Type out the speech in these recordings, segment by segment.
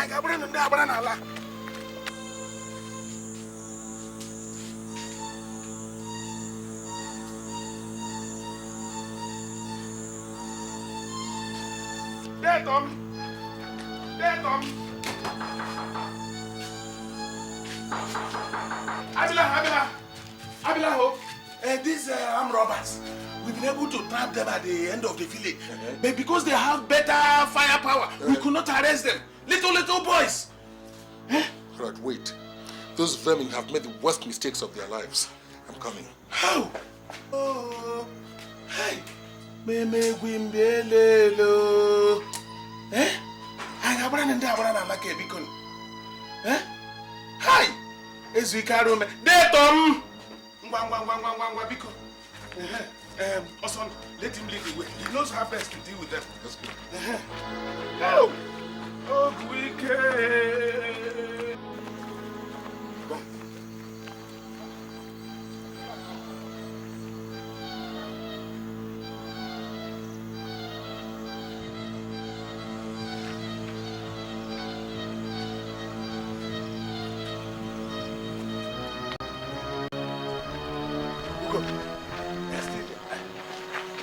I got brand and Abranala. There, Tom. Abila, these armed robbers, we've been able to trap them at the end of the village. But because they have better firepower, we could not arrest them. Little boys. Right, wait. Those vermin have made the worst mistakes of their lives. I'm coming. How? Oh, hey. Meme Guimbelelo. I got brand and Abrana like a beacon. Hi. As we carry me. There, Tom. Beacon. Also, let him lead the way. He knows how best to deal with them. That's good. Oh, wicked.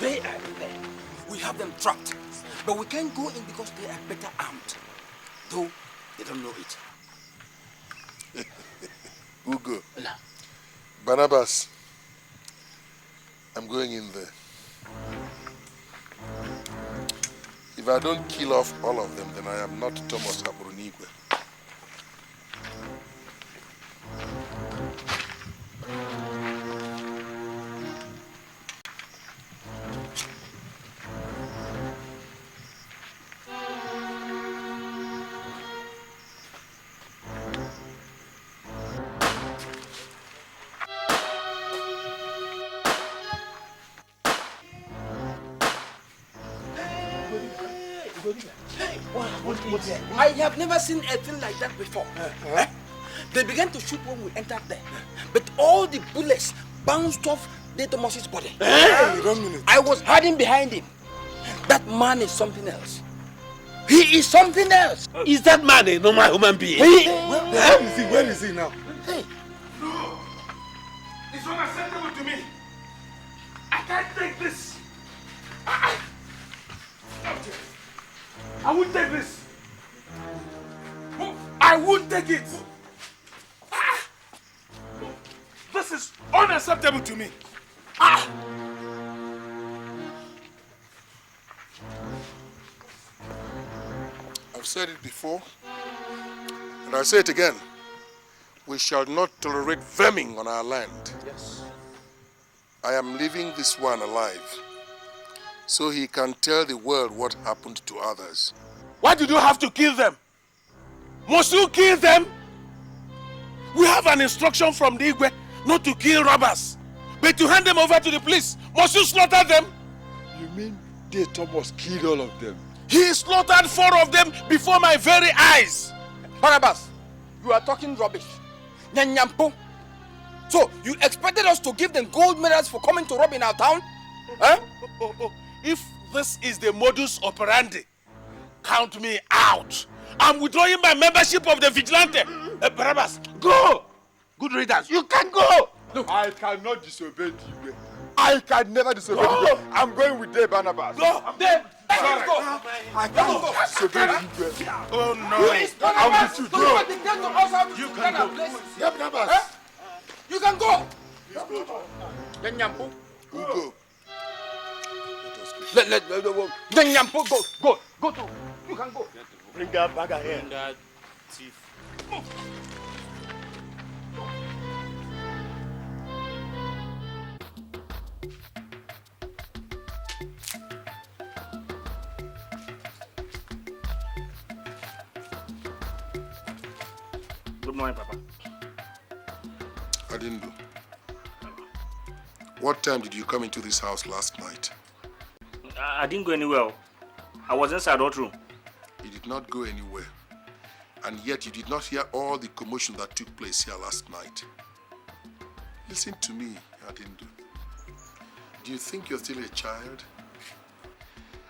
They are there. We have them trapped. But we can't go in because they are better armed. Though they don't know it. Ugo. Barabas. I'm going in there. If I don't kill off all of them, then I am not Thomas Abrunigwe. I have never seen a thing like that before. They began to shoot when we entered there. But all the bullets bounced off De Thomas's body. I was hiding behind him. That man is something else. He is something else. Is that man a normal human being? Where is he now? Hey. No. It's unacceptable to me. I can't take this. I won't take this. I won't take it. This is unacceptable to me. I've said it before, and I say it again. We shall not tolerate vermin on our land. Yes. I am leaving this one alive, so he can tell the world what happened to others. Why did you have to kill them? Must you kill them? We have an instruction from the Igwe not to kill robbers, but to hand them over to the police. Must you slaughter them? You mean De Thomas killed all of them? He slaughtered 4 of them before my very eyes. Barabas, you are talking rubbish. Nyanyampo. So, you expected us to give them gold medals for coming to rob in our town? Huh? If this is the modus operandi, count me out. I'm withdrawing my membership of the Vigilante. Barabas, go! Good readers, you can go! Look, I cannot disobey you. I can never disobey you. I'm going with Dave Barnabas. Go! Then, let's go! I can't disobey you. Oh no! I'm with you. Go! You can go. Yeah, Barnabas. You can go! Nyanyampo. Ugo. Let go. Nyanyampo, go to. You can go. Bring that bag ahead. Bring that thief. Good morning, Papa. Addindu. What time did you come into this house last night? I didn't go anywhere. I was inside that room. You did not go anywhere. And yet you did not hear all the commotion that took place here last night. Listen to me, Addindu. Do you think you're still a child?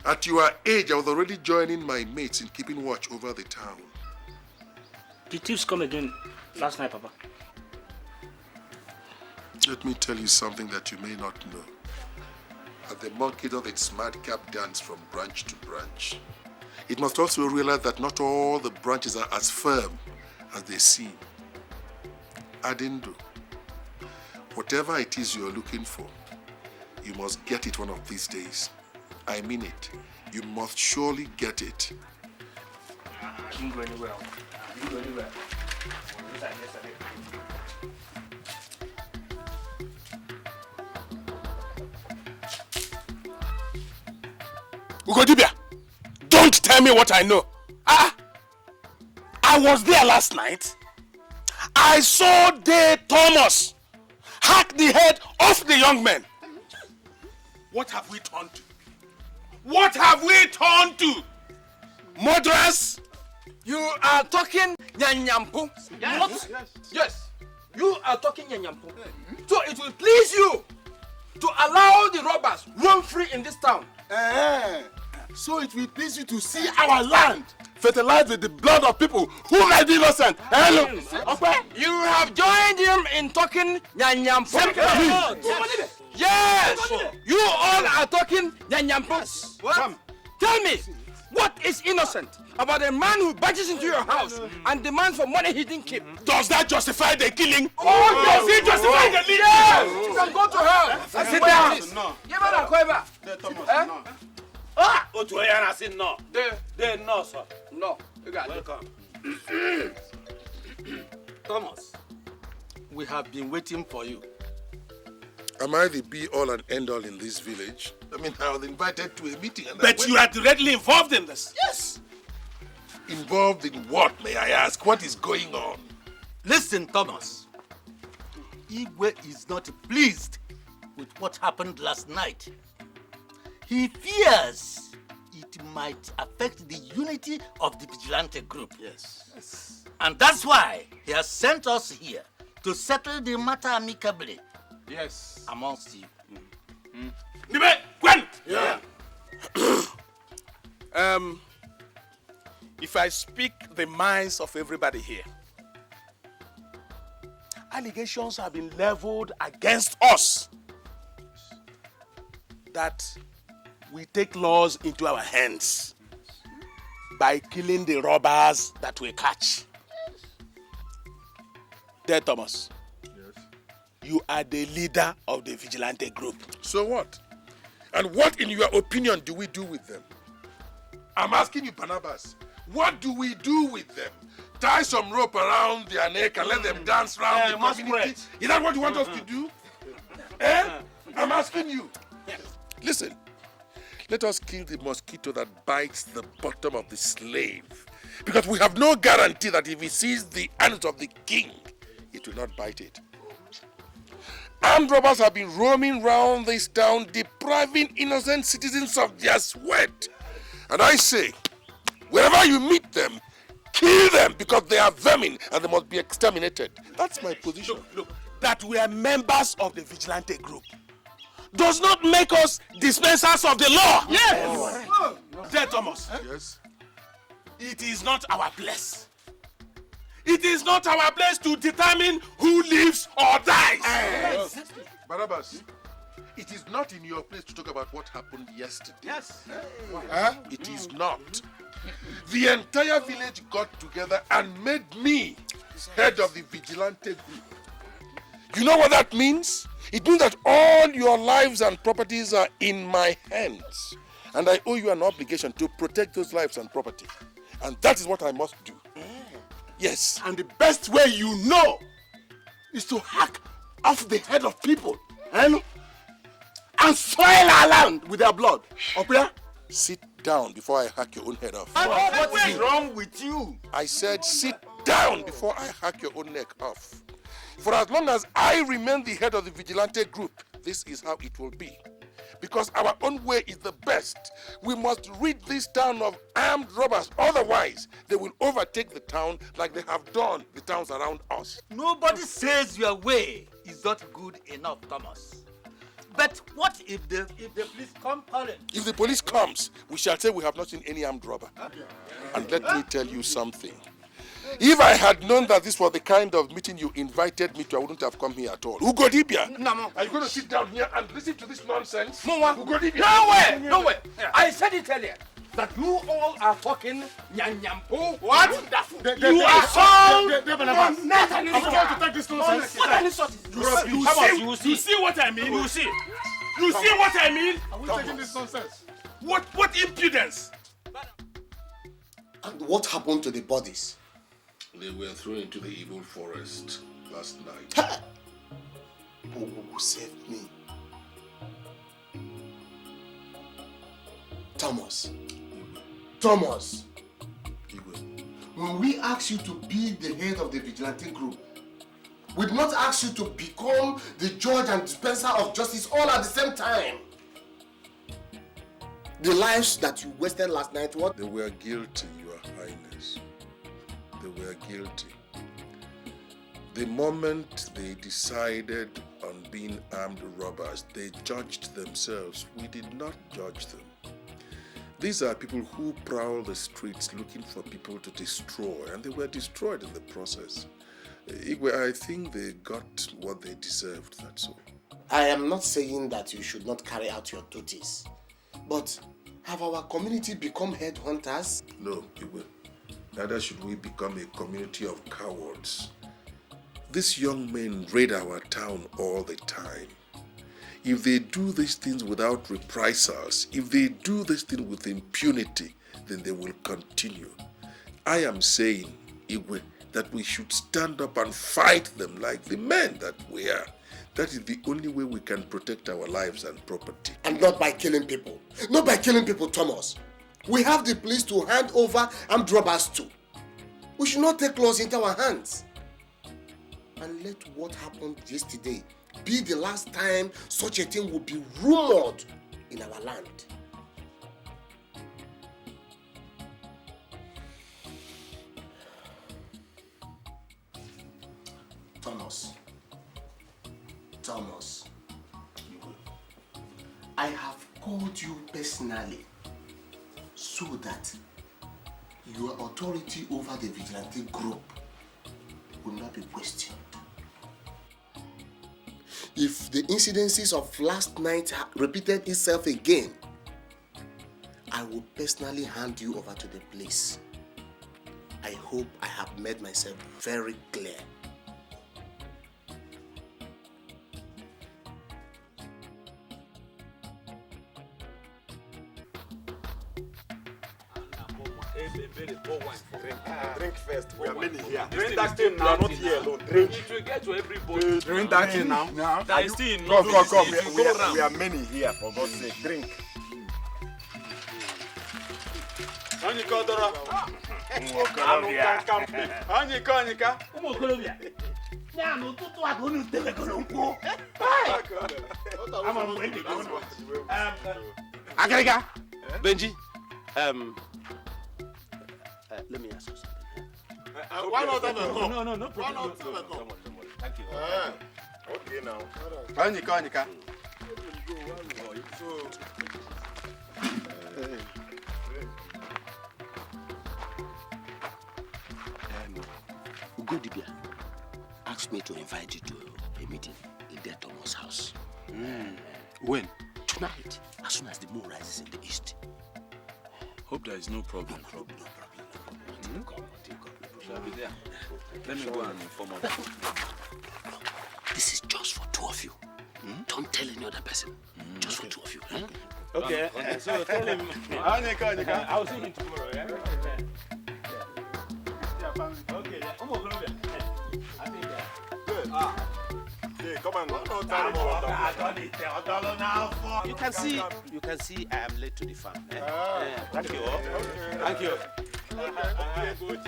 At your age, I was already joining my mates in keeping watch over the town. the thieves come again last night, Papa? Let me tell you something that you may not know. As the monkey does its madcap dance from branch to branch, it must also realize that not all the branches are as firm as they seem. Addindu, whatever it is you're looking for, you must get it one of these days. I mean it. You must surely get it. I didn't go anywhere. I didn't go anywhere. Ugodibia, don't tell me what I know. I was there last night. I saw Thomas hack the head off the young man. What have we turned to? What have we turned to? Murderers? You are talking nyanyampo. Yes. Yes. You are talking nyanyampo. So it will please you to allow the robbers roam free in this town. So it will please you to see our land fertilized with the blood of people who might be innocent. You have joined him in talking nyanyampo. Yes. You all are talking nyanyampo. What? Tell me, what is innocent about a man who barges into your house and demands for money he didn't keep? Does that justify the killing? Oh, does it justify the killing? Yes. You can go to hell. Sit down. No. Give her a quiver. Thomas, no. Otuoyana say no. They no, sir. No. You got it. Welcome. Thomas, we have been waiting for you. Am I the be-all and end-all in this village? I mean, I was invited to a meeting and But you are directly involved in this. Yes. Involved in what, may I ask? What is going on? Listen, Thomas. Igwe is not pleased with what happened last night. He fears it might affect the unity of the Vigilante group. Yes. And that's why he has sent us here to settle the matter amicably. Yes. Amongst you. Gwen! Yeah. If I speak the minds of everybody here, allegations have been leveled against us that we take laws into our hands by killing the robbers that we catch. There, Thomas. Yes. You are the leader of the Vigilante group. So what? And what, in your opinion, do we do with them? I'm asking you, Barabas, what do we do with them? Tie some rope around their neck and let them dance around the community? Is that what you want us to do? I'm asking you. Listen, let us kill the mosquito that bites the bottom of the slave. Because we have no guarantee that if he sees the hands of the king, it will not bite it. Armed robbers have been roaming round this town, depriving innocent citizens of their sweat. And I say, wherever you meet them, kill them because they are vermin and they must be exterminated. That's my position. Look, that we are members of the Vigilante group does not make us dispensers of the law. Yes. There, Thomas. Yes? It is not our place. It is not our place to determine who lives or dies. Barabas, it is not in your place to talk about what happened yesterday. Yes. It is not. The entire village got together and made me head of the Vigilante group. You know what that means? It means that all your lives and properties are in my hands. And I owe you an obligation to protect those lives and property. And that is what I must do. Yes. And the best way you know is to hack off the head of people and soil our land with their blood. Opia? Sit down before I hack your own head off. What is wrong with you? I said sit down before I hack your own neck off. For as long as I remain the head of the Vigilante group, this is how it will be. Because our own way is the best. We must rid this town of armed robbers. Otherwise, they will overtake the town like they have done the towns around us. Nobody says your way is not good enough, Thomas. But what if the police come calling? If the police comes, we shall say we have not seen any armed robber. And let me tell you something. If I had known that this was the kind of meeting you invited me to, I wouldn't have come here at all. Ugodibia, are you going to sit down here and listen to this nonsense? Ugodibia. No way. I said it earlier that you all are fucking nyanyampo. What? You are all. I'm going to take this nonsense. You see what I mean? You see what I mean? Are we taking this nonsense? What impudence? And what happened to the bodies? They were thrown into the evil forest last night. Who saved me? Thomas. When we asked you to be the head of the vigilante group, we did not ask you to become the judge and dispenser of justice all at the same time. The lives that you wasted last night, what? They were guilty, Your Highness. They were guilty. The moment they decided on being armed robbers, they judged themselves. We did not judge them. These are people who prowl the streets looking for people to destroy, and they were destroyed in the process. Igwe, I think they got what they deserved, that's all. I am not saying that you should not carry out your duties, but have our community become headhunters? No, Igwe. Neither should we become a community of cowards. These young men raid our town all the time. If they do these things without reprisals, if they do this thing with impunity, then they will continue. I am saying, Igwe, that we should stand up and fight them like the men that we are. That is the only way we can protect our lives and property. And not by killing people. Not by killing people, Thomas. We have the police to hand over armed robbers to. We should not take laws into our hands. And let what happened yesterday be the last time such a thing will be rumored in our land. Thomas, I have called you personally so that your authority over the vigilante group will not be questioned. If the incidences of last night repeated itself again, I will personally hand you over to the police. I hope I have made myself very clear. Drink first. We are many here. Drink that thing now, not here alone. Drink. It will get to everybody. Drink that thing now. That is still Come. We are many here, for God's sake. Drink. Anyika Dora. Anyika. Agariga, Benji, let me ask you something. Why not have a No problem. Thank you. Okay now. Anyika. Ugodibia asked me to invite you to a meeting in their Thomas' house. When? Tonight, as soon as the moon rises in the east. Hope there is no problem. No problem. Shall be there. Let me go and inform her. This is just for two of you. Don't tell any other person. Just for two of you. Okay. So tell him. Anyika. I'll see him tomorrow. Yeah. Okay. I think Hey, come on. You can see I am late to the farm. Thank you. Thank you. Okay, good.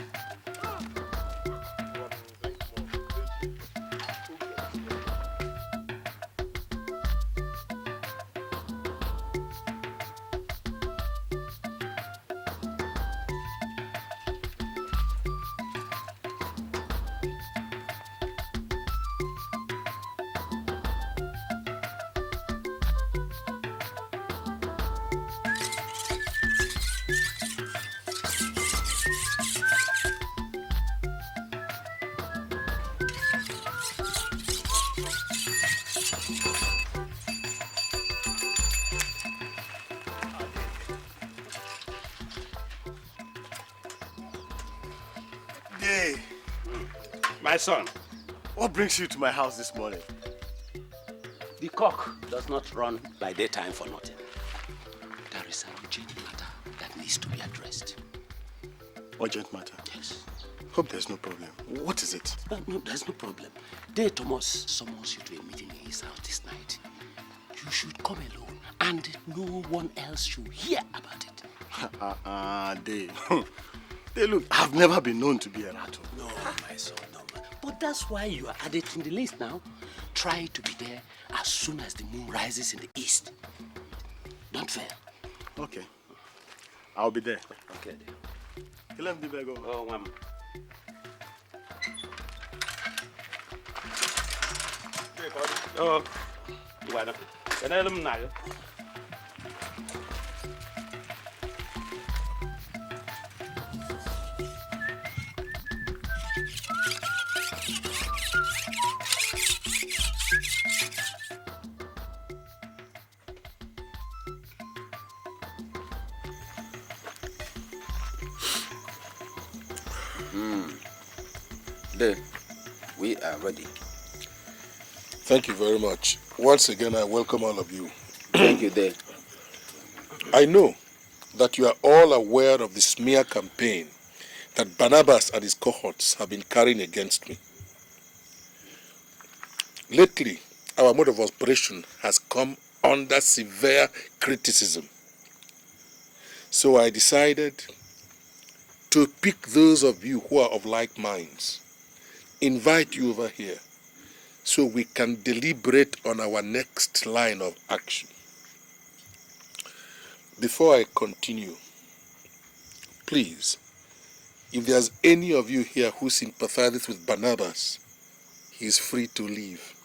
My son, what brings you to my house this morning? The cock does not run by daytime for nothing. There is an urgent matter that needs to be addressed. Urgent matter? Yes. Hope there's no problem. What is it? No, there's no problem. Thomas summons you to a meeting in his house this night. You should come alone, and no one else should hear about it. They look, I've never been known to be a rattle. No, my son, no. But that's why you are added in the list now. Try to be there as soon as the moon rises in the east. Don't fail. Okay. I'll be there. Okay, then. Oh, ma'am. Oh, bueno. Tenemos nada. We are ready. Thank you very much. Once again, I welcome all of you. Thank you, Dave. I know that you are all aware of the smear campaign that Barabas and his cohorts have been carrying against me. Lately, our mode of operation has come under severe criticism. So I decided to pick those of you who are of like minds, invite you over here, so we can deliberate on our next line of action. Before I continue, please, if there's any of you here who sympathizes with Barabas, he is free to leave.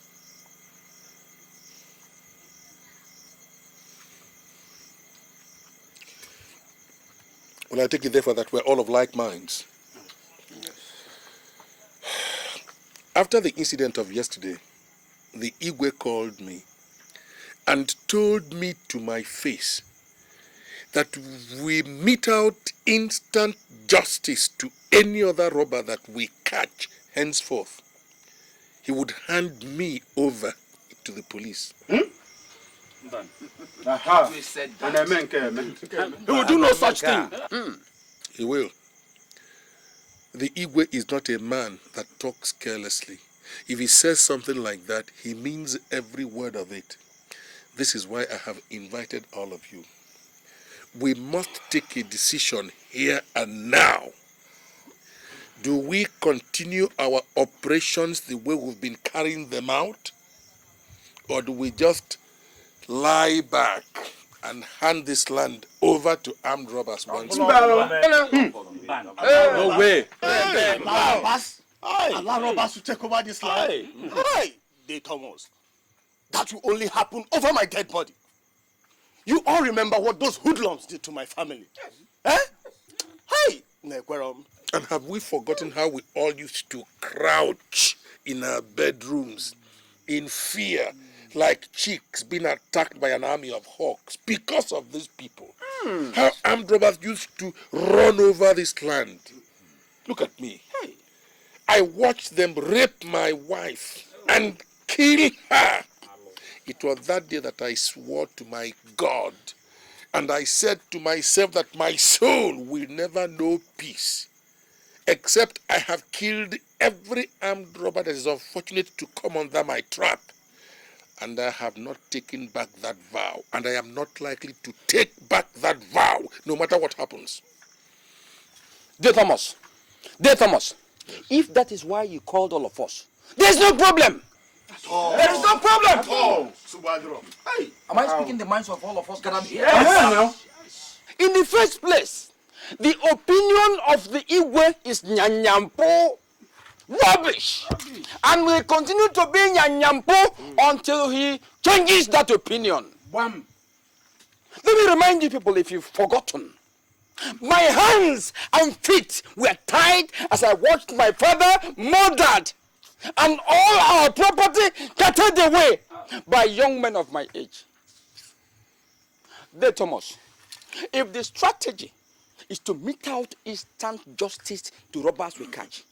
Well, I take it therefore that we're all of like minds. After the incident of yesterday, the Igwe called me and told me to my face that we mete out instant justice to any other robber that we catch henceforth. He would hand me over to the police. Aha. We said He will do no such thing. He will. The Igwe is not a man that talks carelessly. If he says something like that, he means every word of it. This is why I have invited all of you. We must take a decision here and now. Do we continue our operations the way we've been carrying them out? Or do we just lie back and hand this land over to armed robbers once more? No way. Barabas, allow robbers to take over this land. They Thomas. That will only happen over my dead body. You all remember what those hoodlums did to my family. Eh? Hey! And have we forgotten how we all used to crouch in our bedrooms in fear, like chicks being attacked by an army of hawks because of these people? How armed robbers used to run over this land. Look at me. I watched them rape my wife and kill her. It was that day that I swore to my God, and I said to myself that my soul will never know peace, except I have killed every armed robber that is unfortunate to come under my trap. And I have not taken back that vow, and I am not likely to take back that vow, no matter what happens. Dear Thomas, if that is why you called all of us, there's no problem. There is no problem. Am I speaking the minds of all of us gathered here? In the first place, the opinion of the Igwe is nyanyampo, rubbish, and will continue to be nyanyampo until he changes that opinion. Let me remind you people, if you've forgotten, my hands and feet were tied as I watched my father murdered and all our property carted away by young men of my age. There, Thomas, if the strategy is to mete out instant justice to robbers we catch,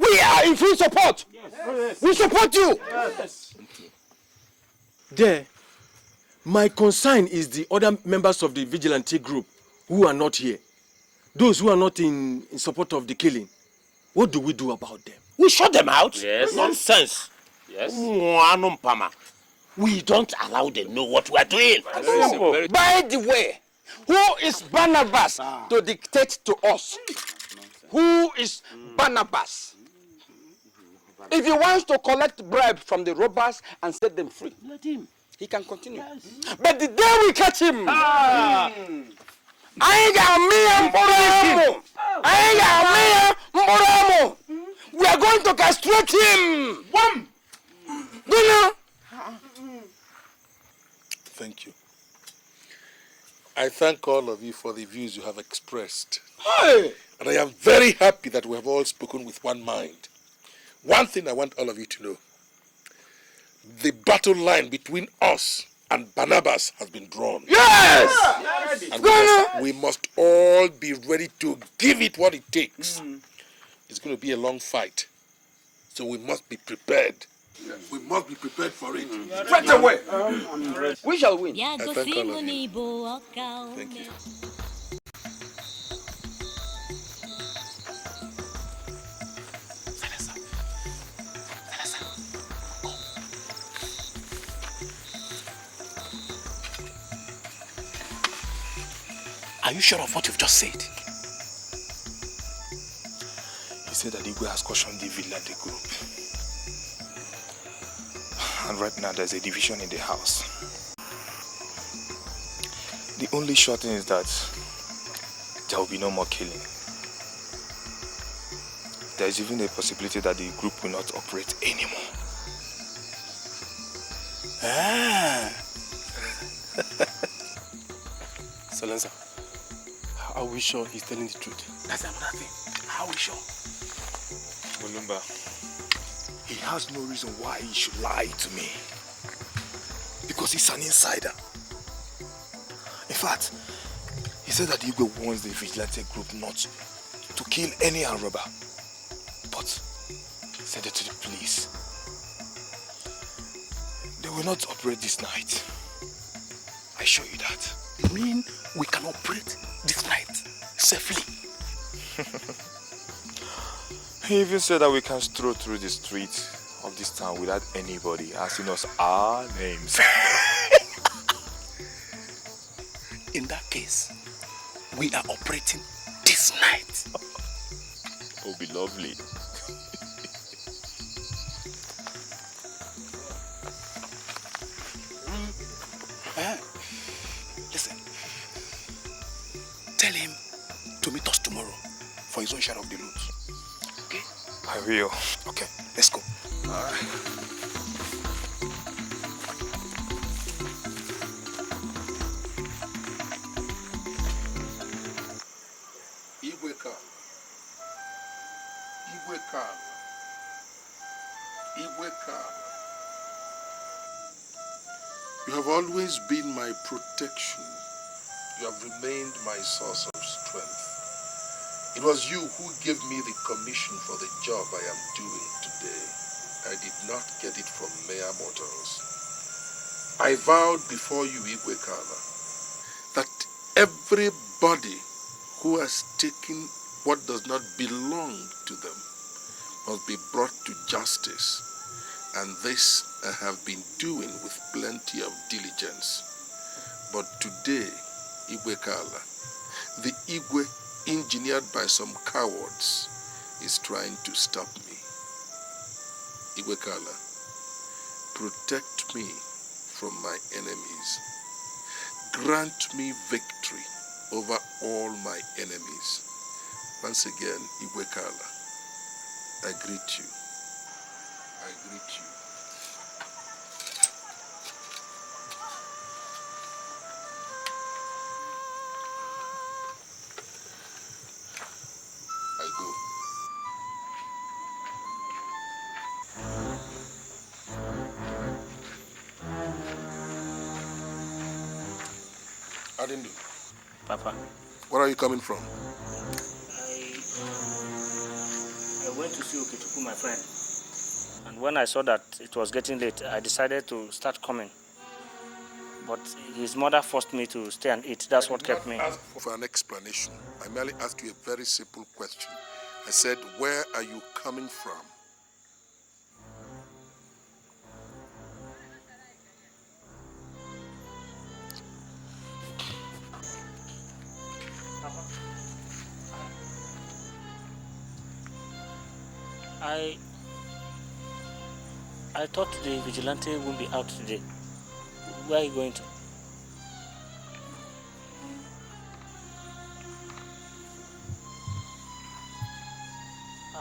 We are in full support. Yes. We support you. Yes. There, my concern is the other members of the vigilante group who are not here. Those who are not in support of the killing. What do we do about them? We shut them out? Yes. Nonsense. Yes. We don't allow them know what we are doing. By the way, who is Barabas to dictate to us? Who is Barabas? If he wants to collect bribe from the robbers and set them free, Let him. he can continue. But the day we catch him, I we are going to castrate him. Thank you. I thank all of you for the views you have expressed. Hey. And I am very happy that we have all spoken with one mind. One thing I want all of you to know. The battle line between us and Barabas has been drawn. Yes! And we must all be ready to give it what it takes. It's going to be a long fight. So we must be prepared. We must be prepared for it. Right away. We shall win. I thank all of you. Thank you. Are you sure of what you've just said? He said that Igwe has cautioned the Vigilante group. And right now there's a division in the house. The only sure thing is that there will be no more killing. There is even a possibility that the group will not operate anymore. Salenza, are we sure he's telling the truth? That's another thing. How are we sure? Mulumba, he has no reason why he should lie to me. Because he's an insider. In fact, he said that Igwe wants the Vigilante group not to kill any armed robber, but send it to the police. They will not operate this night. I assure you that. You mean we can operate this night safely? He even said that we can stroll through the streets of this town without anybody asking us our names. In that case, we are operating this night. It will be lovely. Listen, tell him to meet us tomorrow for his own share of the loot. Okay? I will. Okay, let's go. All right. You have always been my protection. You have remained my source of strength. It was you who gave me the commission for the job I am doing today. I did not get it from mere mortals. I vowed before you, Igwekala, that everybody who has taken what does not belong to them must be brought to justice. And this I have been doing with plenty of diligence. But today, Igwekala, the Igwe engineered by some cowards, is trying to stop me. Igwekala, protect me from my enemies. Grant me victory over all my enemies. Once again, Igwekala, I greet you. I greet you. I go. Addindu. Papa, Where are you coming from? I went went to see Okechukwu, my friend. And when I saw that it was getting late, I decided to start coming. But his mother forced me to stay and eat. That's what kept me. I did not ask for an explanation. I merely asked you a very simple question. I said, where are you coming from? I thought the vigilante wouldn't be out today. Where are you going to?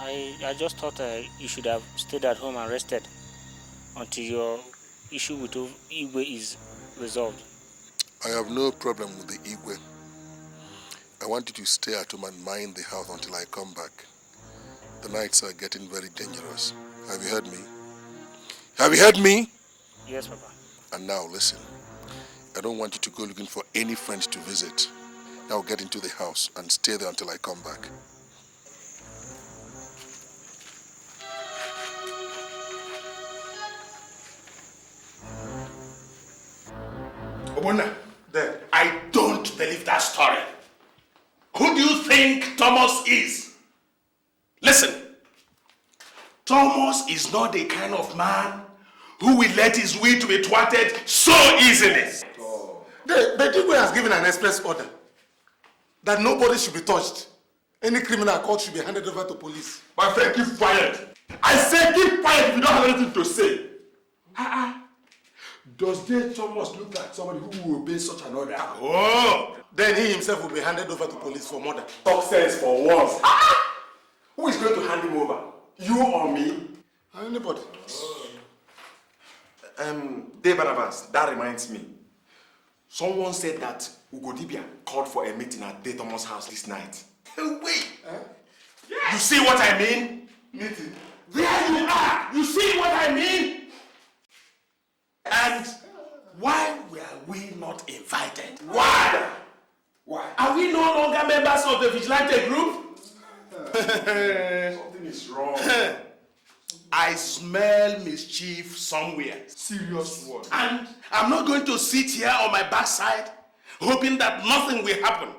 I just thought you should have stayed at home and rested until your issue with Igwe is resolved. I have no problem with the Igwe. I want you to stay at home and mind the house until I come back. The nights are getting very dangerous. Have you heard me? Have you heard me? Yes, Papa. And now listen. I don't want you to go looking for any friends to visit. Now get into the house and stay there until I come back. Obona, I don't believe that story. Who do you think Thomas is? Listen, Thomas is not the kind of man who will let his will to be thwarted so easily. The Igwe has given an express order that nobody should be touched. Any criminal caught should be handed over to police. My friend, keep quiet. I said keep quiet if you don't have anything to say. Does Thomas look like somebody who will obey such an order? Oh! Then he himself will be handed over to police for murder. Talk sense for once. Who is going to hand him over? You or me? Anybody. Barabas, that reminds me. Someone said that Ugodibia called for a meeting at Thomas' house this night. Wait! You see what I mean? Meeting. There you are! You see what I mean? And why were we not invited? Why? Are we no longer members of the Vigilante group? Something is wrong. I smell mischief somewhere. Serious one. And I'm not going to sit here on my backside hoping that nothing will happen.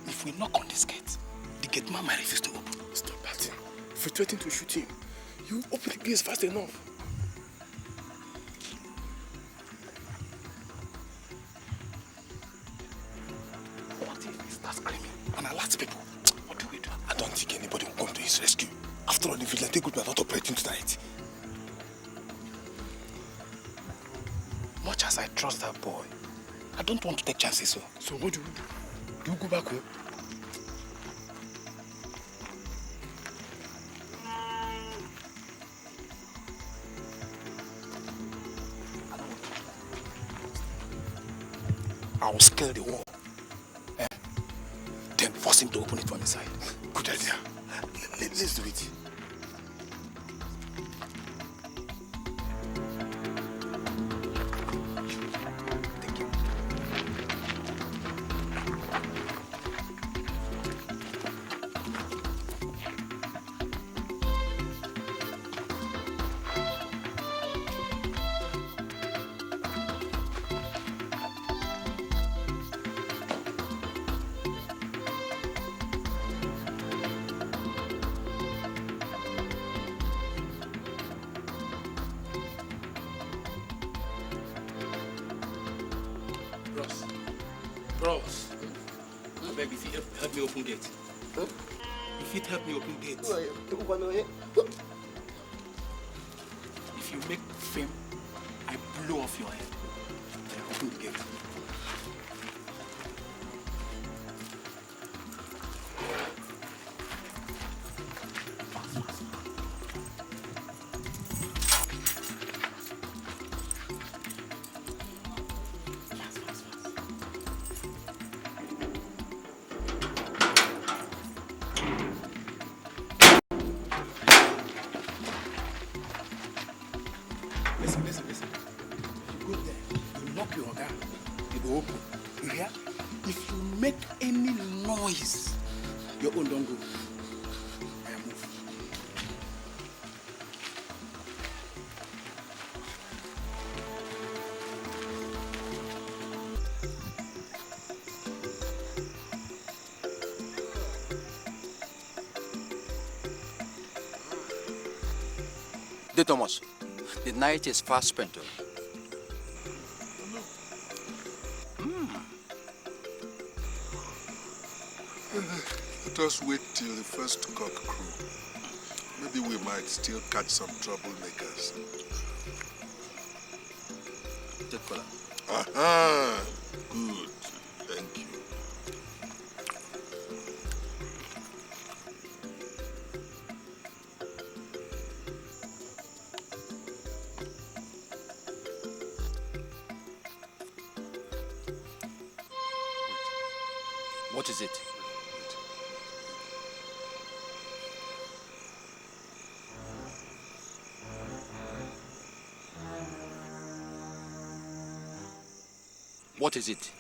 If we knock on this gate, the gate man might refuse to open. Stop batting. If we threaten to shoot him, you open the gates fast enough. What if he starts screaming and alerts people? What do we do? I don't think anybody will come to his rescue. After all, the Vigilante group are not operating tonight. Much as I trust that boy, I don't want to take chances. So what do we do? Do you go back home? I will scale the wall. Then force him to open it from inside. Good idea. Let's do it. Thank you. Bros, I beg if you help me open gate. Huh? If it help me open gate. If you make fame, I blow off your head. I open the gate. Listen. If you go there, you knock your organ, it will open. You hear? If you make any noise, your own don't go. I move. De Thomas, the night is fast spent. Let us wait till the first cock crow. Maybe we might still catch some troublemakers. Take color. Aha! Good. Thank you. What is it? What is it?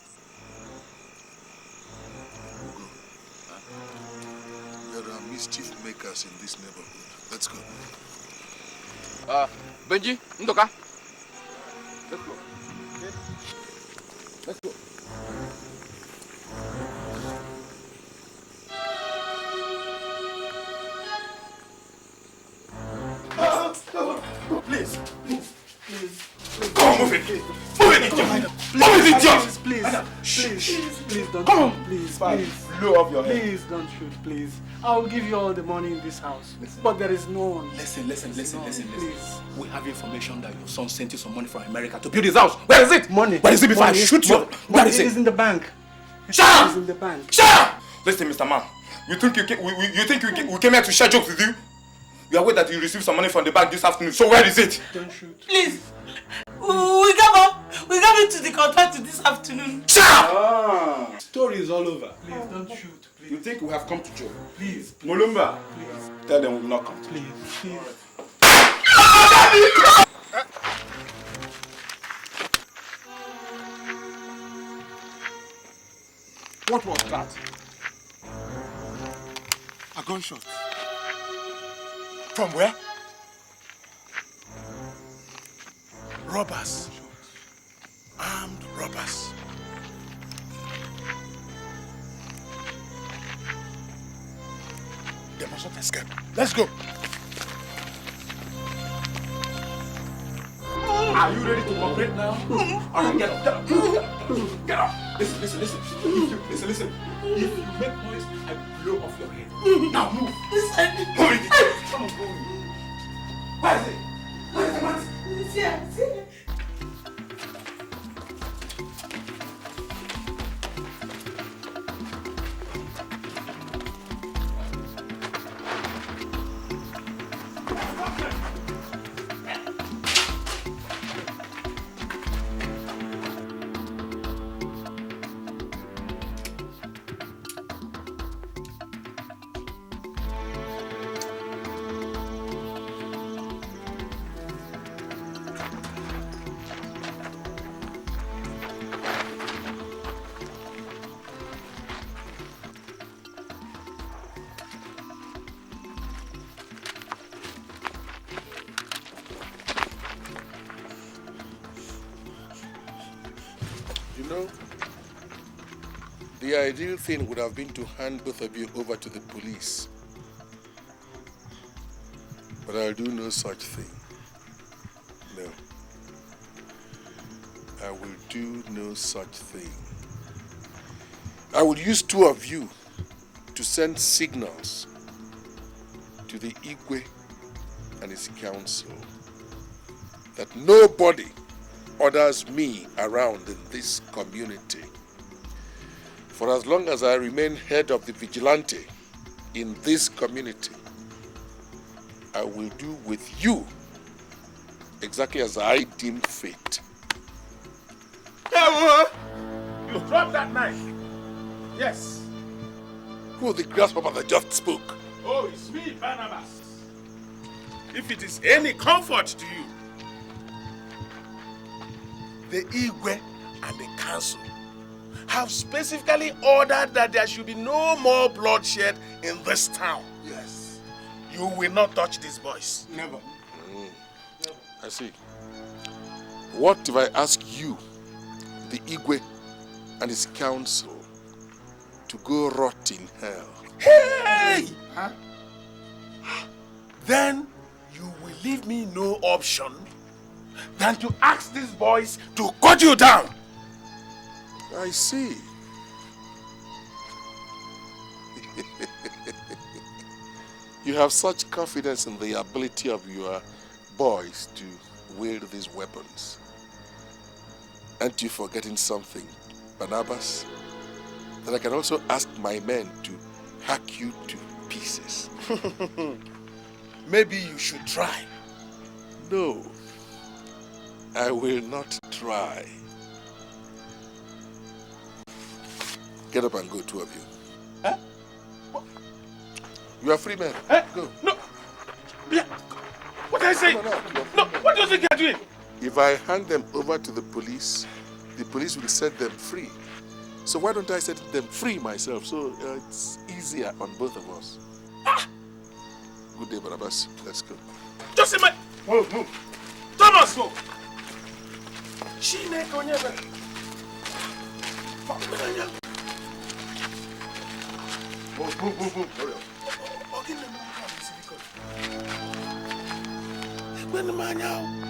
There are mischief makers in this neighborhood. Let's go. Benji, Ndoka. Let's go. Okay. Let's go. Please. Come on, move it. Move it, idiot. Move it, idiot. Please don't Come shoot. on. Please. Blow off your head. Please don't shoot, please. I'll give you all the money in this house. But there is no one. Listen. Please. We have information that your son sent you some money from America to build his house. Where is it? Money. Where is it before I Money. shoot you? Where is It is it? in the bank. Shut up! It is in the bank. Shut up! Listen, Mr. Man. You think we came here to share jokes with you? You are aware that you received some money from the bank this afternoon. So where is it? Don't shoot. Please. We come into the contract this afternoon. Shut up! Story is all over. Please don't shoot. Please. You think we have come to joke? Please. Mulumba, Please. tell them we will not come. Please. What was that? A gunshot. From where? Robbers. Armed robbers. They must not escape. Let's go. Are you ready to cooperate now? Alright, get up. Get up. Listen. Listen. If you make noise, I blow off your head. Now move. Move it. Come on, go. Where is it? It's here. You know, the ideal thing would have been to hand both of you over to the police. But I'll do no such thing. No. I will do no such thing. I will use 2 of you to send signals to the Igwe and his council that nobody orders me around in this community. For as long as I remain head of the Vigilante in this community, I will do with you exactly as I deem fit. You dropped that knife. Yes. Who the grasshopper that just spoke? Oh, it's me, Barabas. If it is any comfort to you, the Igwe and the council have specifically ordered that there should be no more bloodshed in this town. Yes. You will not touch these boys. Never. I see. What if I ask you, the Igwe and his council, to go rot in hell? Hey! Huh? Then you will leave me no option than to ask these boys to cut you down. I see. You have such confidence in the ability of your boys to wield these weapons. Aren't you forgetting something, Barabas? That I can also ask my men to hack you to pieces. Maybe you should try. No, I will not try. Get up and go, 2 of you. Huh? You are free men. Go. No. Yeah. What I say? No, what do you think you're doing? If I hand them over to the police will set them free. So why don't I set them free myself? So it's easier on both of us. Ah. Good day, Barabas. Let's go. Just in my... Move. Thomas, go. She make on your back. Move. Hurry up. When the man now.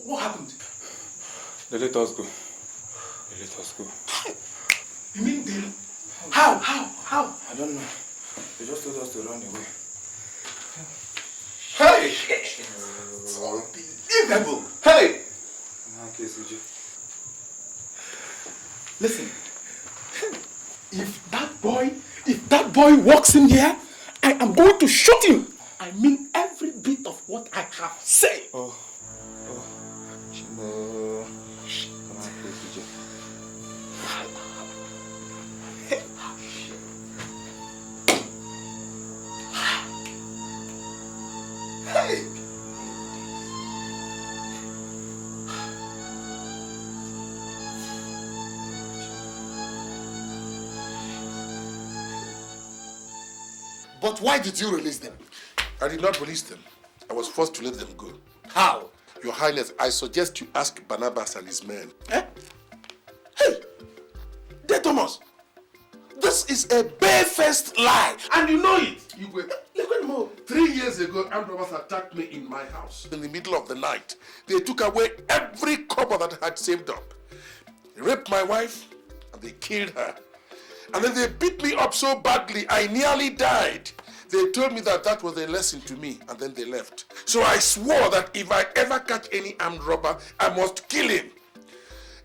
What happened? They let us go. You mean they... How? I don't know. They just told us to run away. Hey! It's unbelievable! Hey! Listen, if that boy walks in here, I am going to shoot him. I mean every bit of what I have said. Oh. Chimo. Come on, please, Vijay. Hey! But why did you release them? I did not release them. I was forced to let them go. How? Your Highness, I suggest you ask Barabas and his men. Eh? Hey! Dear Thomas, this is a barefaced lie, and you know it. You were... 3 years ago, armed robbers attacked me in my house. In the middle of the night, they took away every copper that I had saved up. They raped my wife, and they killed her. And then they beat me up so badly, I nearly died. They told me that that was a lesson to me, and then they left. So I swore that if I ever catch any armed robber, I must kill him.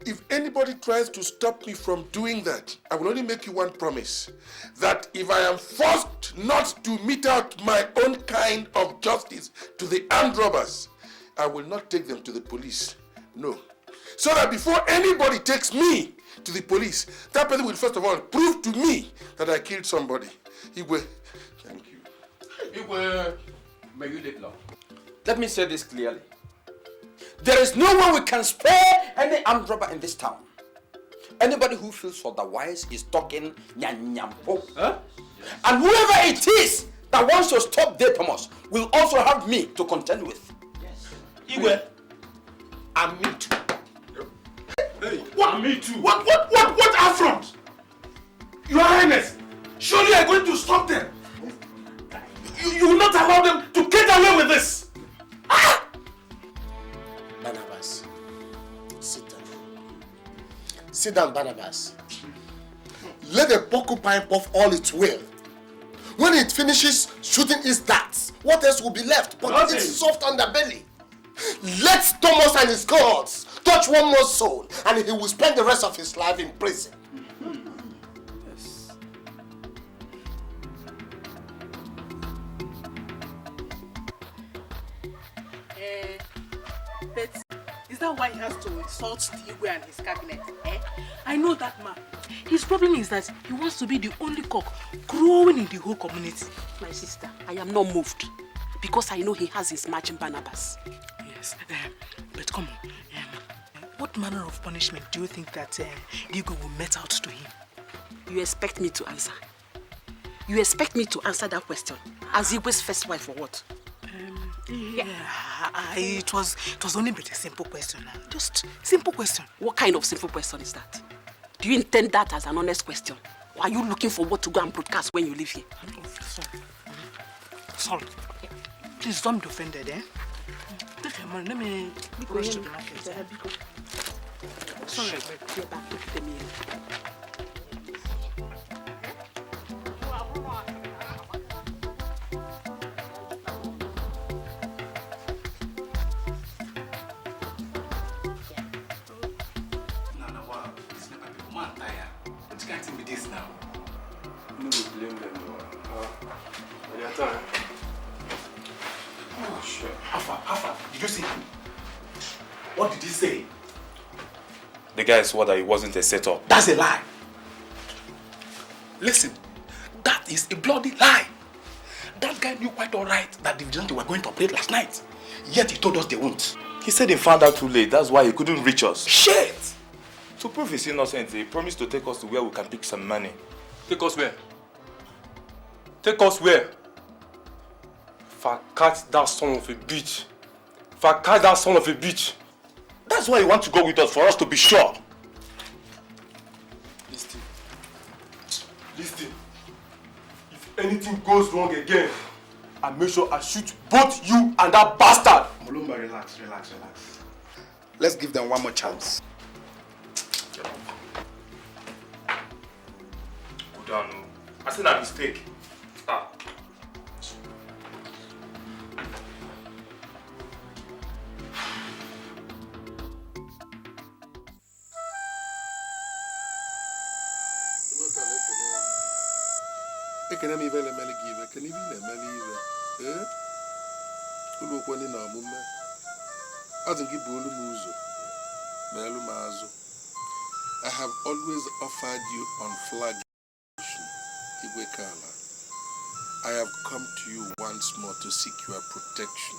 If anybody tries to stop me from doing that, I will only make you one promise. That if I am forced not to mete out my own kind of justice to the armed robbers, I will not take them to the police. No. So that before anybody takes me to the police, that person will first of all prove to me that I killed somebody. Igwe, thank you. Igwe, may you live long. Let me say this clearly. There is no way we can spare any armed robber in this town. Anybody who feels otherwise is talking nyanyampo. Huh? And whoever it is that wants to stop De Thomas will also have me to contend with. Yes. Igwe, and me too. Hey, what? And me too. What affront? Your Highness, surely you are going to stop them. You will not allow them to get away with this. Ah! Barabas, sit down. Sit down, Barabas. Let the porcupine puff all its will. When it finishes shooting its darts, what else will be left but its soft underbelly? Let Thomas and his cohorts touch one more soul, and he will spend the rest of his life in prison. But is that why he has to insult the Igwe and his cabinet? I know that man. His problem is that he wants to be the only cock growing in the whole community. My sister, I am not moved because I know he has his matching Barnabas. Yes, but come on. What manner of punishment do you think that Igwe will met out to him? You expect me to answer? You expect me to answer that question as Igwe's first wife or what? It was only but a simple question. Just simple question. What kind of simple question is that? Do you intend that as an honest question? Or are you looking for what to go and broadcast when you leave here? Sorry. Please don't be offended, Take your money. Let me go to the market. Sorry. Get back to the meal. Did you see him? What did he say? The guy swore that it wasn't a setup. That's a lie. Listen, that is a bloody lie. That guy knew quite alright that the Vigilante were going to operate last night. Yet he told us they won't. He said he found out too late. That's why he couldn't reach us. Shit! To prove his innocence, he promised to take us to where we can pick some money. Take us where? Take us where? Catch that son of a bitch. Catch that son of a bitch. That's why you want to go with us, for us to be sure. Listen. If anything goes wrong again, I make sure I shoot both you and that bastard. Mulumba, relax. Let's give them one more chance. Good on. I said a mistake. Can I give a can you be who look one in our movement? I think give Bulu I have always offered you unflaggation, Igwekala. I have come to you once more to seek your protection.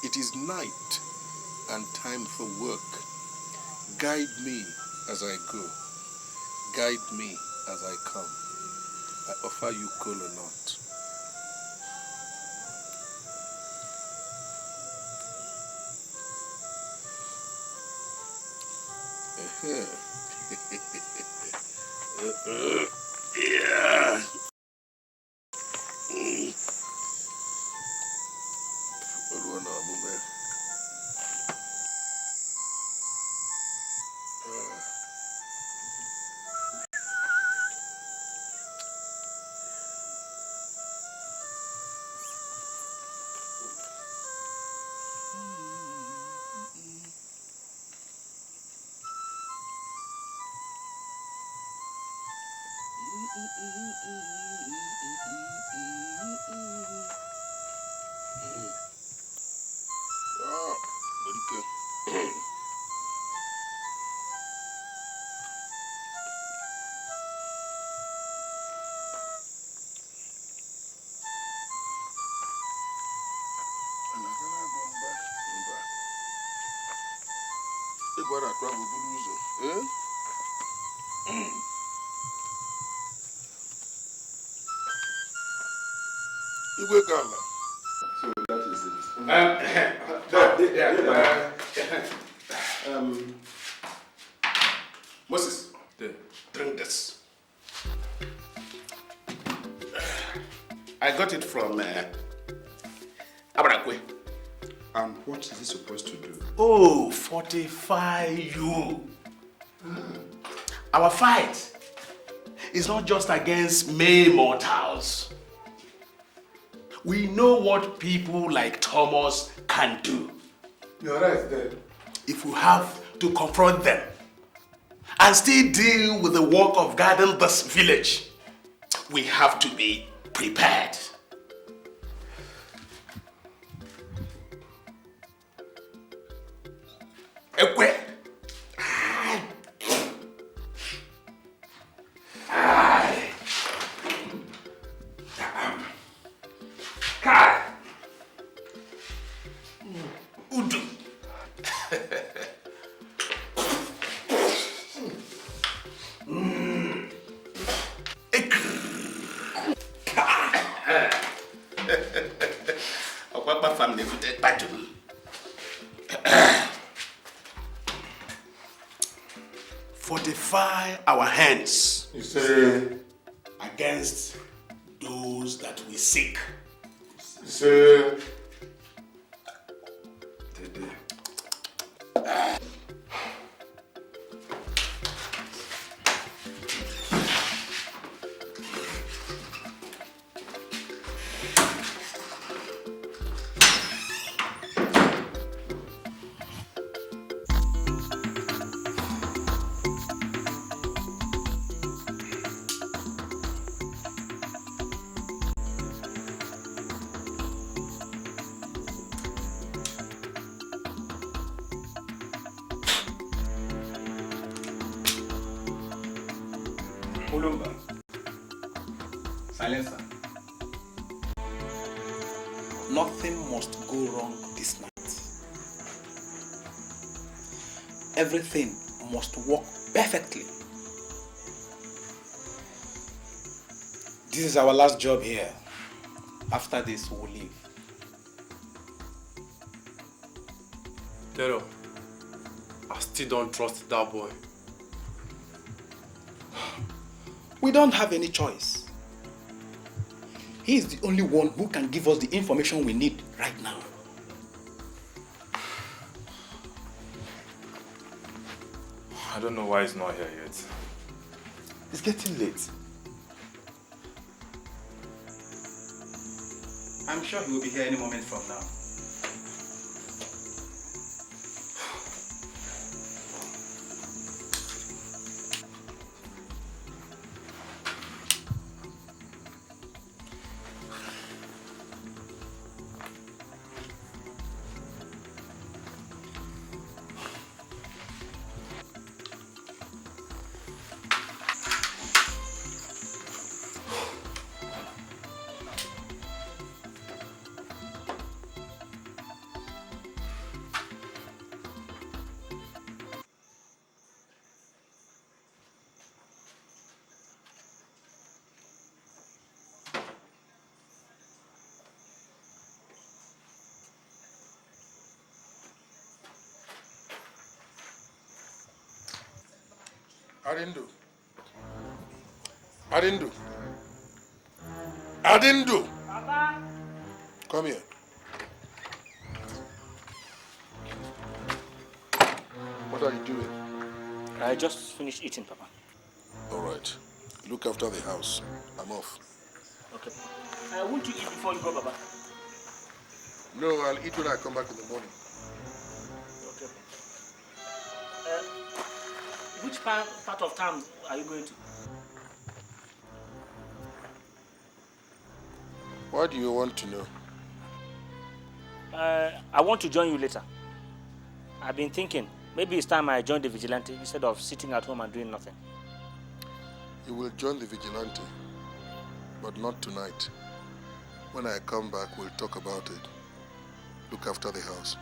It is night and time for work. Guide me as I go. Guide me as I come. I offer you coal or not. Yeah. So that is it. Moses, drink this. I got it from Abarakwe. And what is he supposed to do? Oh, fortify you. Our fight is not just against mere mortals. We know what people like Thomas can do. You're right there. If we have to confront them and still deal with the work of guarding this village, we have to be prepared. Ekwe. Kai. Udu. Family with a battle. Fortify our hands. You say against those that we seek. You say Mulumba. Silencer. Nothing must go wrong this night. Everything must work perfectly. This is our last job here. After this, we'll leave. Tero, I still don't trust that boy. We don't have any choice. He is the only one who can give us the information we need right now. I don't know why he's not here yet. It's getting late. I'm sure he will be here any moment from now. Addindu. Addindu. Addindu. Papa. Come here. What are you doing? I just finished eating, Papa. All right. Look after the house. I'm off. Okay. Won't you eat before you go, Papa? No, I'll eat when I come back in the morning. Okay. Which part of town are you going to? Why do you want to know? I want to join you later. I've been thinking, maybe it's time I join the Vigilante instead of sitting at home and doing nothing. You will join the Vigilante, but not tonight. When I come back, we'll talk about it. look after the house.